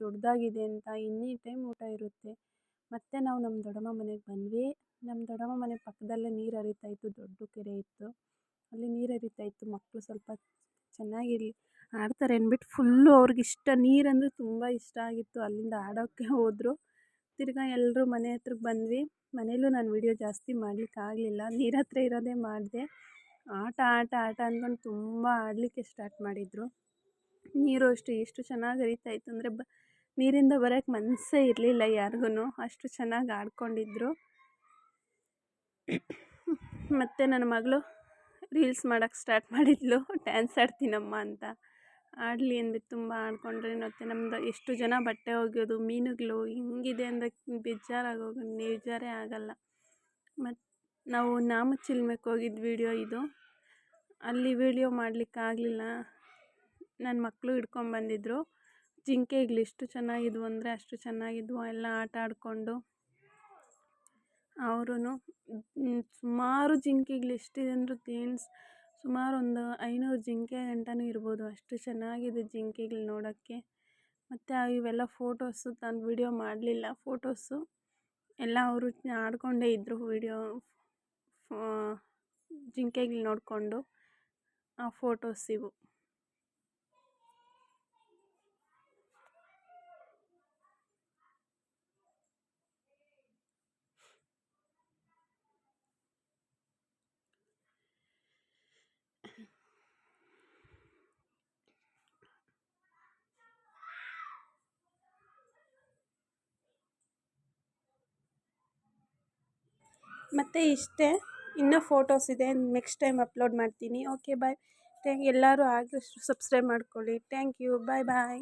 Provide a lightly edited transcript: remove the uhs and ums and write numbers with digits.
ದೊಡ್ಡದಾಗಿದೆ ಅಂತ any time ಊಟ ಇರುತ್ತೆ. ಮತ್ತು ನಾವು ನಮ್ಮ ದೊಡ್ಡಮ್ಮ ಮನೆಗೆ ಬಂದ್ವಿ. ನಮ್ಮ ದೊಡ್ಡಮ್ಮ ಮನೆ ಪಕ್ಕದಲ್ಲೇ ನೀರು ಹರಿತಾ ಇತ್ತು, ದೊಡ್ಡ ಕೆರೆ ಇತ್ತು. ಅಲ್ಲಿ ನೀರು ಹರಿತಾ ಇತ್ತು. ಮಕ್ಕಳು ಸ್ವಲ್ಪ ಚೆನ್ನಾಗಿ ಆಡ್ತಾರೆ ಅಂದ್ಬಿಟ್ಟು ಫುಲ್ಲು ಅವ್ರಿಗಿಷ್ಟ, ನೀರಂದರೆ ತುಂಬ ಇಷ್ಟ ಆಗಿತ್ತು. ಅಲ್ಲಿಂದ ಆಡೋಕ್ಕೆ ಹೋದರು. ತಿರ್ಗಾ ಎಲ್ಲರೂ ಮನೆ ಹತ್ರಕ್ಕೆ ಬಂದ್ವಿ. ಮನೇಲೂ ನಾನು ವೀಡಿಯೋ ಜಾಸ್ತಿ ಮಾಡಲಿಕ್ಕಾಗಲಿಲ್ಲ, ನೀರ ಹತ್ರ ಇರೋದೇ ಮಾಡಿದೆ. ಆಟ ಆಟ ಆಟ ಅಂದ್ಕೊಂಡು ತುಂಬ ಆಡಲಿಕ್ಕೆ ಸ್ಟಾರ್ಟ್ ಮಾಡಿದರು. ನೀರು ಅಷ್ಟೇ ಎಷ್ಟು ಚೆನ್ನಾಗಿ ಹರಿತಾ ಇತ್ತು ಅಂದರೆ ನೀರಿಂದ ಬರೋಕ್ಕೆ ಮನಸ್ಸೇ ಇರಲಿಲ್ಲ ಯಾರಿಗೂ, ಅಷ್ಟು ಚೆನ್ನಾಗಿ ಆಡ್ಕೊಂಡಿದ್ರು. ಮತ್ತು ನನ್ನ ಮಗಳು ರೀಲ್ಸ್ ಮಾಡೋಕ್ಕೆ ಸ್ಟಾರ್ಟ್ ಮಾಡಿದ್ಲು, ಡ್ಯಾನ್ಸ್ ಆಡ್ತೀನಮ್ಮ ಅಂತ. ಆಡಲಿ ಅಂದ್ಬಿಟ್ಟು ತುಂಬ ಆಡ್ಕೊಂಡ್ರೆ. ಮತ್ತು ನಮ್ಮದು ಎಷ್ಟು ಜನ ಬಟ್ಟೆ ಒಗೆಯೋದು, ಮೀನುಗಳು ಹಿಂಗಿದೆ ಅಂದರೆ ಬೇಜಾರಾಗೋಗಿ ಬೇಜಾರೇ ಆಗೋಲ್ಲ. ಮತ್ತು ನಾವು ನಾಮಚಿಲ್ಮೆಗೆ ಹೋಗಿದ್ದ ವೀಡಿಯೋ ಇದು. ಅಲ್ಲಿ ವೀಡಿಯೋ ಮಾಡಲಿಕ್ಕಾಗಲಿಲ್ಲ, ನನ್ನ ಮಕ್ಕಳು ಹಿಡ್ಕೊಂಬಂದಿದ್ರು. ಜಿಂಕೆಗಳು ಎಷ್ಟು ಚೆನ್ನಾಗಿದ್ವು ಅಂದರೆ ಅಷ್ಟು ಚೆನ್ನಾಗಿದ್ವು. ಎಲ್ಲ ಆಟ ಆಡಿಕೊಂಡು ಅವರೂ ಸುಮಾರು ಜಿಂಕೆಗಳು ಎಷ್ಟಿದೆ ಅಂದ್ರೆ ಸುಮಾರು ಒಂದು 500 ಜಿಂಕೆ ಗಂಟನೂ ಇರ್ಬೋದು, ಅಷ್ಟು ಚೆನ್ನಾಗಿದೆ ಜಿಂಕೆಗಳು ನೋಡೋಕ್ಕೆ. ಮತ್ತು ಇವೆಲ್ಲ ಫೋಟೋಸು ನಾನು ವೀಡಿಯೋ ಮಾಡಲಿಲ್ಲ. ಫೋಟೋಸು ಎಲ್ಲ ಅವರು ಆಡ್ಕೊಂಡೇ ಇದ್ದರು. ವೀಡಿಯೋ ಜಿಂಕೆಗಳು ನೋಡಿಕೊಂಡು ಆ ಫೋಟೋಸ್ ಇವು. ಮತ್ತು ಇಷ್ಟೇ, ಇನ್ನೂ ಫೋಟೋಸ್ ಇದೆ, ನೆಕ್ಸ್ಟ್ ಟೈಮ್ ಅಪ್ಲೋಡ್ ಮಾಡ್ತೀನಿ. Okay bye. ಎಲ್ಲರೂ ಆದಷ್ಟು ಸಬ್ಸ್ಕ್ರೈಬ್ ಮಾಡ್ಕೊಳ್ಳಿ. Thank you. Bye bye.